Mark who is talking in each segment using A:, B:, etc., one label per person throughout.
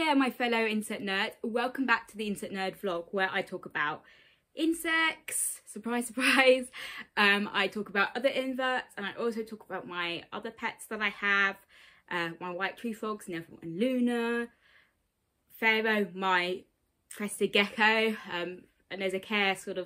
A: Hiya my fellow insect nerds, welcome back to the Insect Nerd vlog where I talk about insects, surprise surprise. I talk about other inverts and I also talk about my other pets that I have, my white tree frogs, Nymph and Luna, Pharaoh, my crested gecko, and there's a sort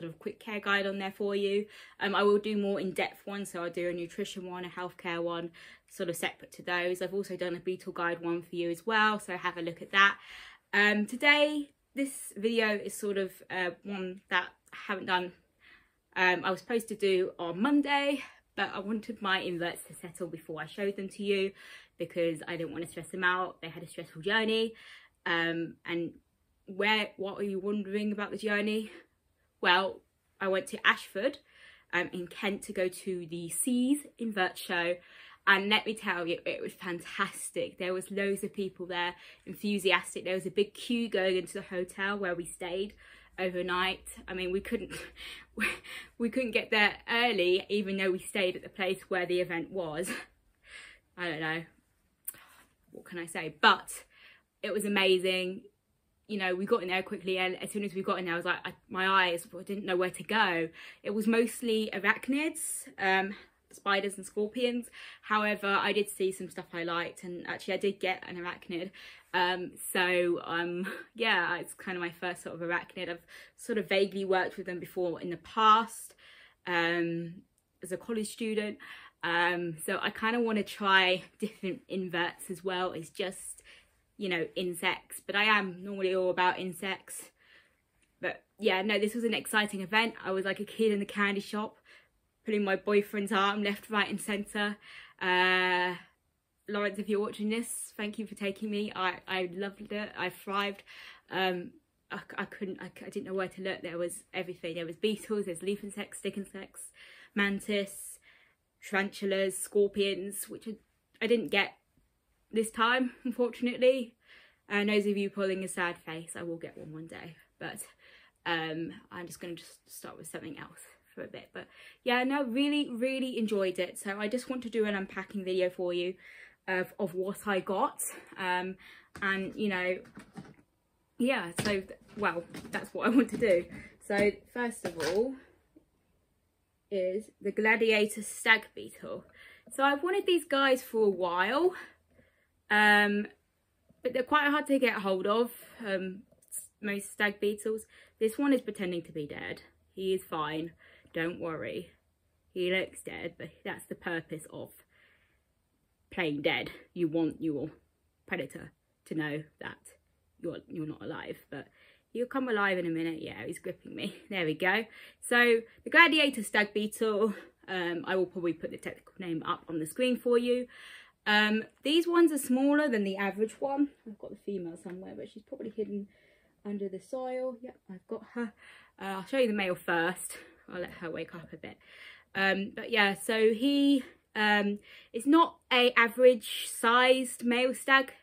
A: of quick care guide on there for you. I will do more in-depth ones, so I'll do a nutrition one, a healthcare one, sort of separate to those. I've also done a beetle guide one for you as well, so have a look at that. Today, this video is sort of one that I haven't done. I was supposed to do on Monday, but I wanted my inverts to settle before I showed them to you because I didn't want to stress them out. They had a stressful journey, and what are you wondering about the journey? Well, I went to Ashford in Kent to go to the Seas invert show, and let me tell you, it was fantastic. There was loads of people there, enthusiastic. There was a big queue going into the hotel where we stayed overnight. I mean, we couldn't get there early, even though we stayed at the place where the event was. I don't know, what can I say? But it was amazing. You know, we got in there quickly, and as soon as we got in there, I was like, my eyes, I didn't know where to go. It was mostly arachnids, spiders and scorpions. However, I did see some stuff I liked, and actually I did get an arachnid. Yeah, it's kind of my first sort of arachnid. I've sort of vaguely worked with them before in the past, as a college student. So I kind of want to try different inverts as well as just, you know, insects, but I am normally all about insects. But yeah, no, this was an exciting event. I was like a kid in the candy shop, pulling my boyfriend's arm left, right and centre. Lawrence, if you're watching this, thank you for taking me. I loved it. I thrived. I didn't know where to look. There was everything. There was beetles, there's leaf insects, stick insects, mantis, tarantulas, scorpions, which I didn't get this time, unfortunately. And those of you pulling a sad face, I will get one day, but I'm just going to start with something else for a bit. But yeah, no, really enjoyed it. So I just want to do an unpacking video for you of what I got, and you know, yeah, so well, that's what I want to do. So first of all is the Gladiator stag beetle. So I've wanted these guys for a while, but they're quite hard to get hold of, most stag beetles. This one is pretending to be dead. He is fine, don't worry. He looks dead, but that's the purpose of playing dead. You want your predator to know that you're not alive, but he'll come alive in a minute. Yeah, he's gripping me. There we go. So the Gladiator stag beetle, I will probably put the technical name up on the screen for you. These ones are smaller than the average one. I've got the female somewhere, but she's probably hidden under the soil. Yep, I've got her. I'll show you the male first. I'll let her wake up a bit. But yeah, so he is not a average sized male stag.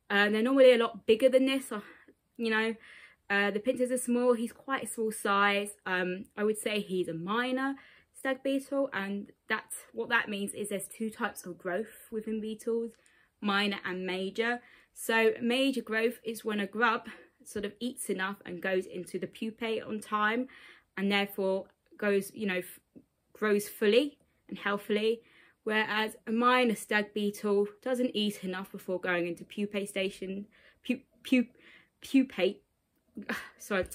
A: They're normally a lot bigger than this. You know, the pincers are small. He's quite a small size. I would say he's a minor stag beetle, and that's what that means is there's two types of growth within beetles, minor and major. So major growth is when a grub sort of eats enough and goes into the pupae on time, and therefore goes, you know, grows fully and healthily, whereas a minor stag beetle doesn't eat enough before going into pupae station. Sorry,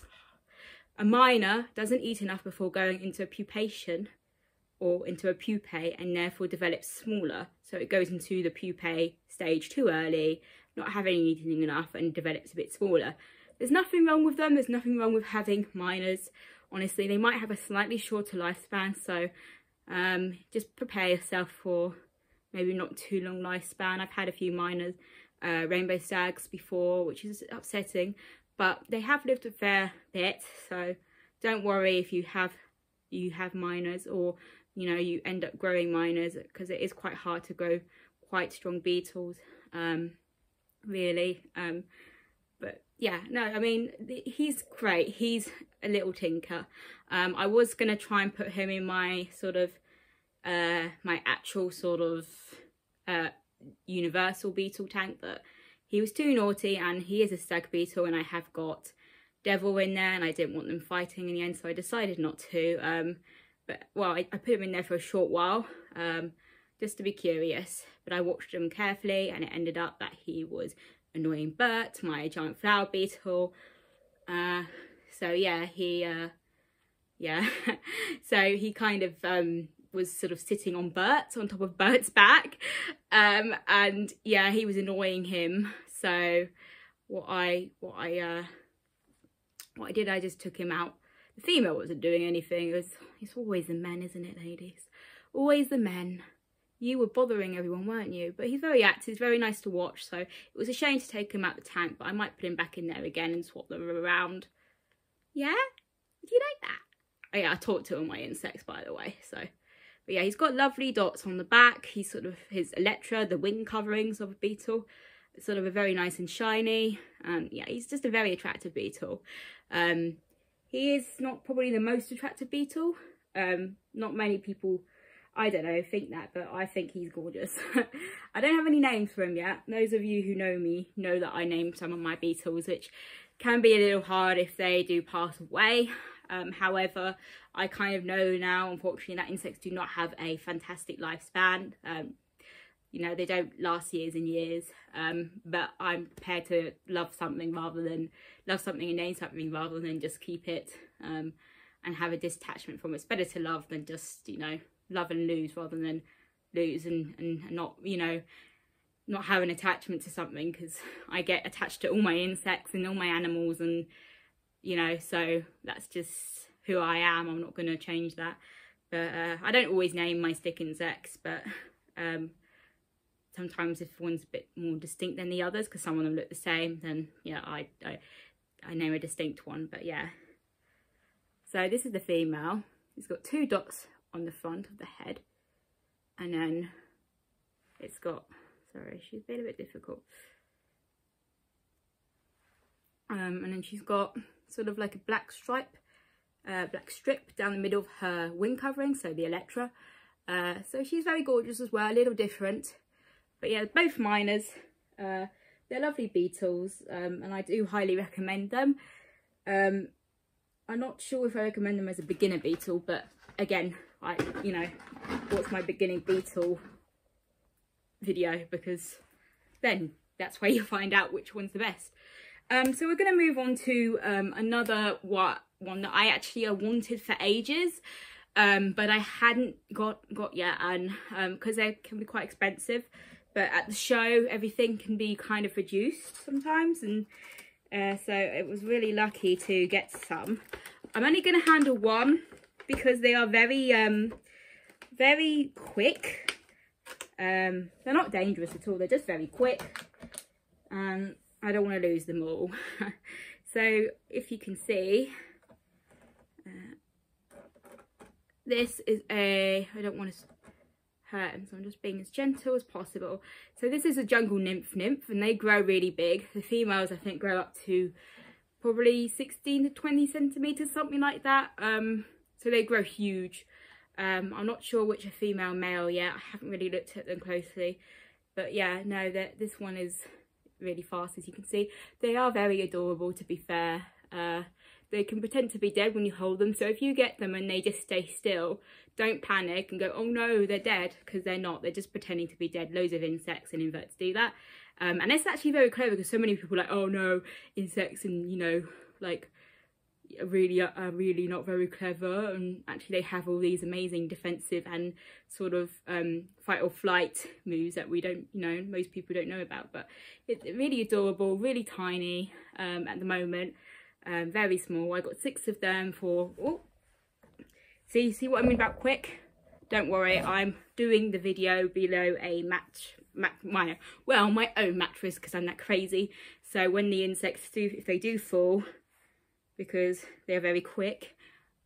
A: a minor doesn't eat enough before going into a pupation or into a pupae, and therefore develops smaller. So it goes into the pupae stage too early, not having eaten enough, and develops a bit smaller. There's nothing wrong with them. There's nothing wrong with having minors. Honestly, they might have a slightly shorter lifespan, so just prepare yourself for maybe not too long lifespan. I've had a few minors, rainbow stags before, which is upsetting, but they have lived a fair bit, so don't worry if you have minors, or you know, you end up growing minors, because it is quite hard to grow quite strong beetles, really. But yeah, no, I mean, he's great. He's a little tinker. I was going to try and put him in my sort of, my actual sort of universal beetle tank, but he was too naughty, and he is a stag beetle, and I have got Devil in there, and I didn't want them fighting in the end, so I decided not to. But well, I put him in there for a short while, just to be curious, but I watched him carefully, and it ended up that he was annoying Bert, my giant flower beetle. So yeah, so he kind of was sort of sitting on top of Bert's back, and yeah, he was annoying him. So what I did, I just took him out. The female wasn't doing anything. It's always the men, isn't it, ladies? Always the men. You were bothering everyone, weren't you? But he's very active, he's very nice to watch, so it was a shame to take him out the tank, but I might put him back in there again and swap them around. Yeah? Do you like that? Oh yeah, I talked to all my insects, by the way, so. But yeah, he's got lovely dots on the back. He's sort of, his elytra, the wing coverings of a beetle, it's sort of a very nice and shiny. Yeah, he's just a very attractive beetle. He is not probably the most attractive beetle. Not many people, I don't know, think that, but I think he's gorgeous. I don't have any names for him yet. Those of you who know me know that I named some of my beetles, which can be a little hard if they do pass away. However, I kind of know now, unfortunately, that insects do not have a fantastic lifespan. You know, they don't last years and years, but I'm prepared to love something and name something rather than just keep it and have a detachment from it. It's better to love than just, you know, love and lose rather than lose and not, you know, not have an attachment to something, because I get attached to all my insects and all my animals, and, you know, so that's just who I am. I'm not going to change that. But I don't always name my stick insects, but sometimes if one's a bit more distinct than the others, because some of them look the same, then yeah, I name a distinct one. But yeah, so this is the female. It's got 2 dots on the front of the head, and then it's got, sorry, she's been a bit difficult, and then she's got sort of like a black stripe, black strip down the middle of her wing covering, so the elytra. So she's very gorgeous as well, a little different. But yeah, both minors. They're lovely beetles, and I do highly recommend them. I'm not sure if I recommend them as a beginner beetle, but again, you know, watch my beginning beetle video, because then that's where you find out which one's the best. So we're going to move on to another one that I actually wanted for ages, but I hadn't got yet, and because they can be quite expensive. But at the show, everything can be kind of reduced sometimes, and so it was really lucky to get some. I'm only going to handle one because they are very, very quick. They're not dangerous at all. They're just very quick, and I don't want to lose them all. So if you can see, this is I don't want to hurt him, so I'm just being as gentle as possible. So this is a jungle nymph, and they grow really big. The females, I think, grow up to probably 16 to 20 centimeters, something like that. So they grow huge. I'm not sure which are female, male yet. I haven't really looked at them closely, but yeah, no, this one is really fast, as you can see. They are very adorable, to be fair. They can pretend to be dead when you hold them, so if you get them and they just stay still, don't panic and go, oh no, they're dead, because they're not. They're just pretending to be dead. Loads of insects and inverts do that, and it's actually very clever, because so many people are like, oh no, insects, and you know, like, are really not very clever, and actually they have all these amazing defensive and sort of fight or flight moves that we don't, you know, most people don't know about. But it's really adorable, really tiny at the moment, very small. I got 6 of them for, oh, see what I mean about quick? Don't worry, I'm doing the video below a my own mattress, because I'm that crazy. So when the insects if they do fall, because they're very quick,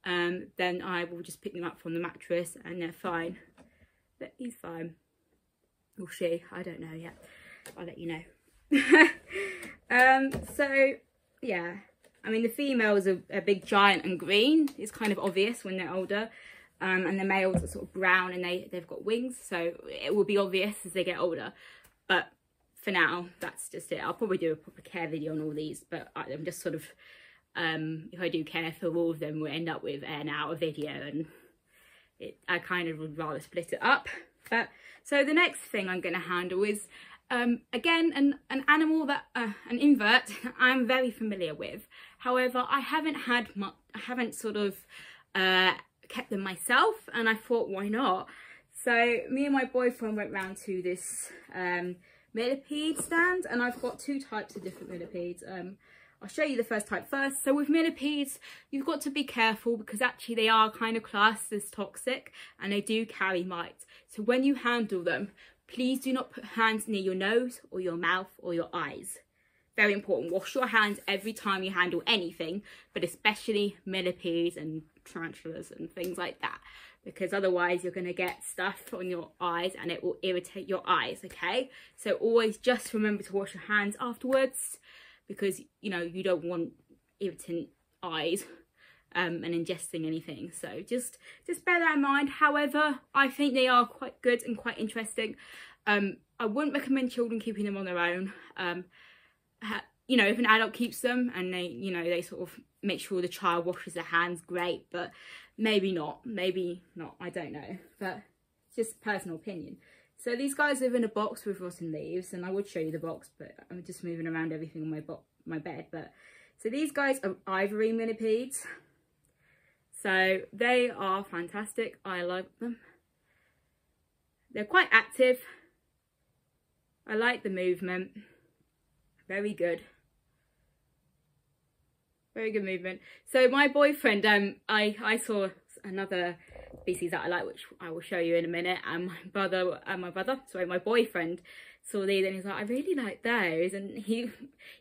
A: then I will just pick them up from the mattress and they're fine. But he's fine. Or she, I don't know yet. I'll let you know. So yeah, I mean, the females are a big giant and green. It's kind of obvious when they're older. And the males are sort of brown, and they've got wings, so it will be obvious as they get older. But for now, that's just it. I'll probably do a proper care video on all these, but I'm just sort of, if I do care for all of them, we'll end up with an hour video, and I kind of would rather split it up. But so the next thing I'm going to handle is again an animal that an invert I'm very familiar with. However, I haven't sort of kept them myself, and I thought, why not? So me and my boyfriend went round to this millipede stand, and I've got two types of different millipedes. I'll show you the first type first. So with millipedes, you've got to be careful because actually they are kind of classed as toxic, and they do carry mites. So when you handle them, please do not put hands near your nose or your mouth or your eyes. Very important. Wash your hands every time you handle anything, but especially millipedes and tarantulas and things like that, because otherwise you're going to get stuff on your eyes and it will irritate your eyes. Okay, so always just remember to wash your hands afterwards, because you know you don't want irritant eyes and ingesting anything. So just bear that in mind. However, I think they are quite good and quite interesting. I wouldn't recommend children keeping them on their own. You know, if an adult keeps them and they sort of make sure the child washes their hands, great, but maybe not, I don't know, but just personal opinion. So these guys live in a box with rotten leaves, and I would show you the box, but I'm just moving around everything on my bed. But so these guys are Ivory millipedes. So they are fantastic. I like them. They're quite active. I like the movement. Very good. Very good movement. So my boyfriend, I saw another species that I like, which I will show you in a minute, and my boyfriend saw these and he's like, I really like those, and he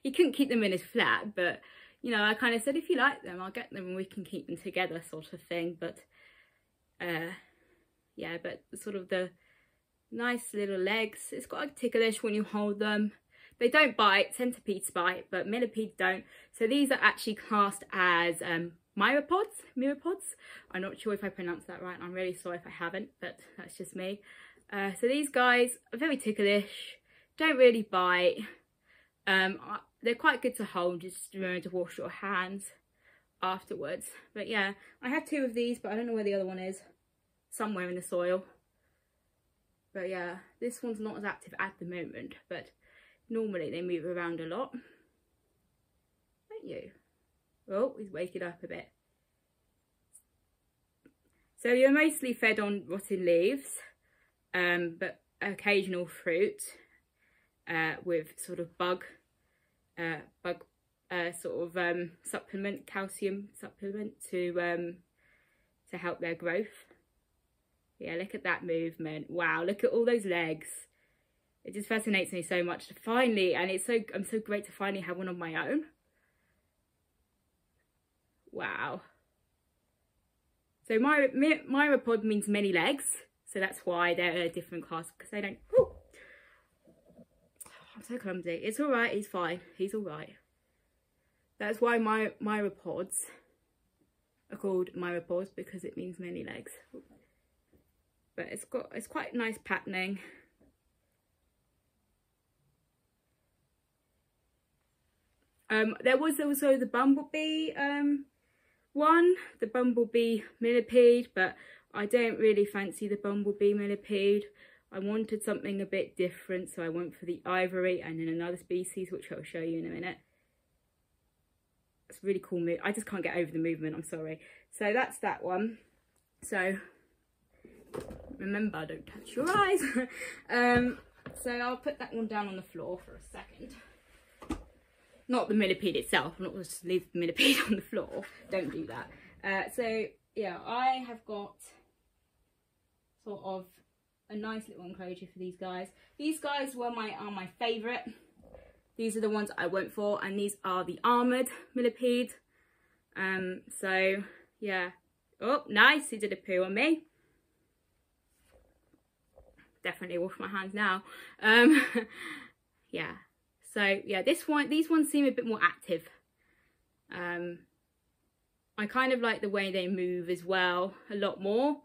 A: couldn't keep them in his flat, but you know, I kind of said, if you like them, I'll get them and we can keep them together, sort of thing. But yeah, but sort of the nice little legs, it's quite ticklish when you hold them. They don't bite, centipedes bite, but millipedes don't. So these are actually classed as myripods. I'm not sure if I pronounced that right. I'm really sorry if I haven't, but that's just me. So these guys are very ticklish, don't really bite. They're quite good to hold, just remember to wash your hands afterwards. But yeah, I have two of these, but I don't know where the other one is. Somewhere in the soil. But yeah, this one's not as active at the moment, but normally they move around a lot. Don't you? Oh, he's waking up a bit. So you're mostly fed on rotten leaves, but occasional fruit with sort of bug supplement, calcium supplement to help their growth. Yeah, look at that movement. Wow, look at all those legs. It just fascinates me so much to finally, and I'm so great to finally have one of my own. Wow. So myriapod means many legs, so that's why they're a different class, because they don't. Whoo! I'm so clumsy. It's all right. He's fine. He's all right. That's why myriapods are called myriapods, because it means many legs. But it's quite nice patterning. There was also the bumblebee the bumblebee millipede, but I don't really fancy the bumblebee millipede. I wanted something a bit different, so I went for the Ivory and then another species, which I'll show you in a minute. It's really cool. I just can't get over the movement, I'm sorry. So that's that one. So remember, don't touch your eyes. So I'll put that one down on the floor for a second. Not the millipede itself, I'm not going to leave the millipede on the floor. Don't do that. So yeah, I have got sort of a nice little enclosure for these guys. These guys are my favourite. These are the ones I went for, and these are the armoured millipede. So yeah. Oh, nice, he did a poo on me. Definitely wash my hands now. Yeah. So yeah, these ones seem a bit more active. I kind of like the way they move as well, a lot more,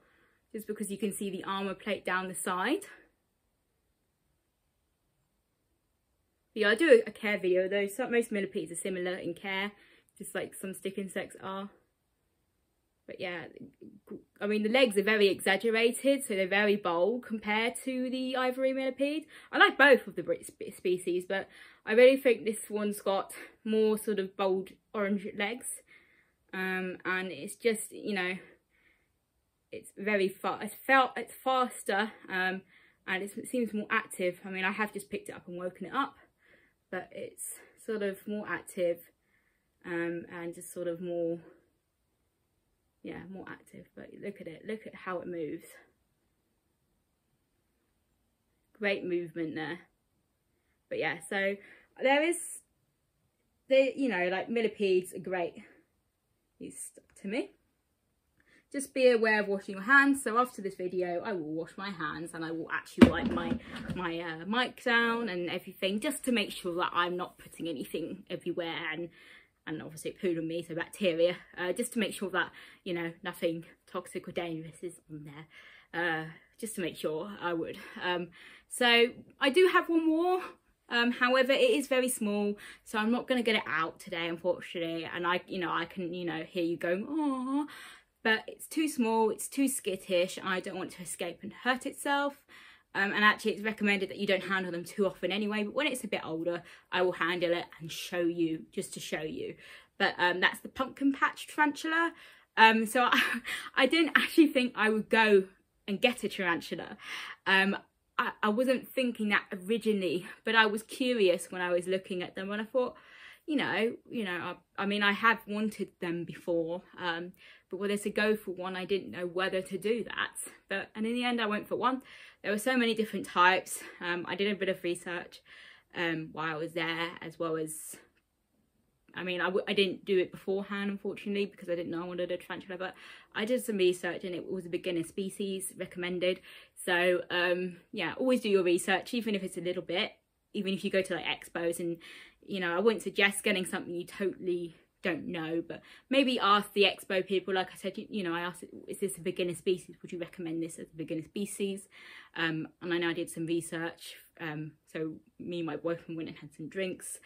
A: just because you can see the armour plate down the side. But yeah, I'll do a care video though. So most millipedes are similar in care, just like some stick insects are. But yeah, I mean, the legs are very exaggerated, so they're very bold compared to the ivory millipede. I like both of the species, but I really think this one's got more sort of bold orange legs. And it's just, you know, it's very fast. It's faster, and it seems more active. I mean, I have just picked it up and woken it up, but it's sort of more active, and just sort of more, yeah, more active. But look at it, look at how it moves. Great movement there. But yeah, so there is, you know, like millipedes are great. He's stuck to me. Just be aware of washing your hands. So after this video, I will wash my hands, and I will actually wipe my mic down and everything, just to make sure that I'm not putting anything everywhere, and obviously it pooed on me, so bacteria, just to make sure that, you know, nothing toxic or dangerous is on there, just to make sure I would. So I do have one more, however it is very small, so I'm not going to get it out today, unfortunately, and I can, you know, hear you going, oh, but it's too small, it's too skittish, and I don't want to escape and hurt itself. And actually it's recommended that you don't handle them too often anyway, but when it's a bit older, I will handle it and show you, just to show you. But that's the pumpkin patch tarantula. So I didn't actually think I would go and get a tarantula. I wasn't thinking that originally, but I was curious when I was looking at them, and I thought, you know, I mean, I have wanted them before, but whether to go for one, I didn't know whether to do that. And in the end, I went for one. There were so many different types. I did a bit of research while I was there, as well as, I mean, I didn't do it beforehand, unfortunately, because I didn't know I wanted a tarantula, but I did some research, and it was a beginner species recommended. So yeah, always do your research, even if it's a little bit, even if you go to like expos, and, you know, I wouldn't suggest getting something you totally don't know, but maybe ask the expo people. Like I said, you know, I asked, is this a beginner species? Would you recommend this as a beginner species? And I know I did some research. So me and my boyfriend went and had some drinks,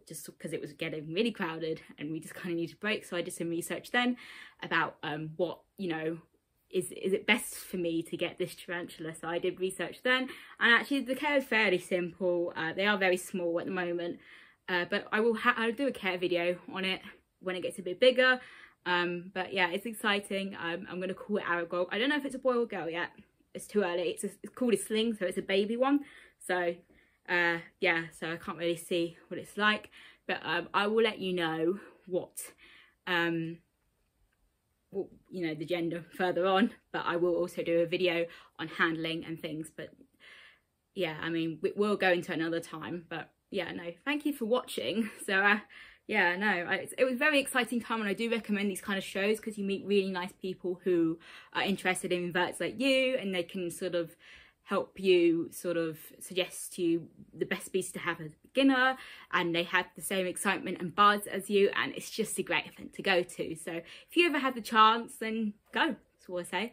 A: just because it was getting really crowded and we just kind of needed a break. So I did some research then about what, you know, is it best for me to get this tarantula. So I did research then, and actually the care is fairly simple. They are very small at the moment, but I'll do a care video on it when it gets a bit bigger. But yeah, it's exciting. I'm going to call it Aragog. I don't know if it's a boy or girl yet. It's too early. It's called a sling, so it's a baby one. So yeah, so I can't really see what it's like, but I will let you know what you know, the gender further on. But I will also do a video on handling and things. But yeah, I mean, we'll go into another time. But yeah, no, thank you for watching. So yeah, no, it was a very exciting time, and I do recommend these kind of shows because you meet really nice people who are interested in inverts like you, and they can sort of help you, sort of suggest to you the best species to have as a beginner, and they have the same excitement and buzz as you, and it's just a great event to go to. So if you ever have the chance, then go, that's all I say.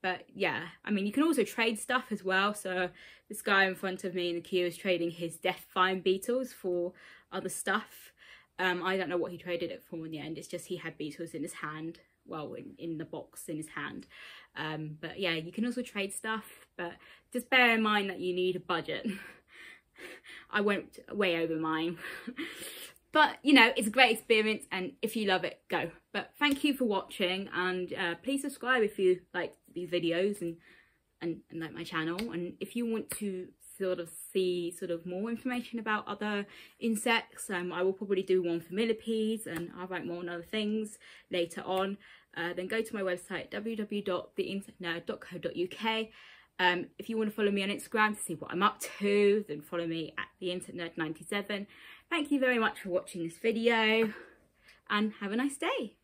A: But yeah, I mean, you can also trade stuff as well. So this guy in front of me in the queue is trading his death-defying beetles for other stuff. I don't know what he traded it for in the end. It's just he had beetles in his hand, well, in the box in his hand. But yeah, you can also trade stuff, but just bear in mind that you need a budget. I went way over mine. But, you know, it's a great experience, and if you love it, go. But thank you for watching, and please subscribe if you like these videos and like my channel. And if you want to sort of see sort of more information about other insects, I will probably do one for millipedes, and I'll write more on other things later on. Then go to my website, www.theinsectnerd.co.uk. If you want to follow me on Instagram to see what I'm up to, then follow me at theinsectnerd97. Thank you very much for watching this video, and have a nice day.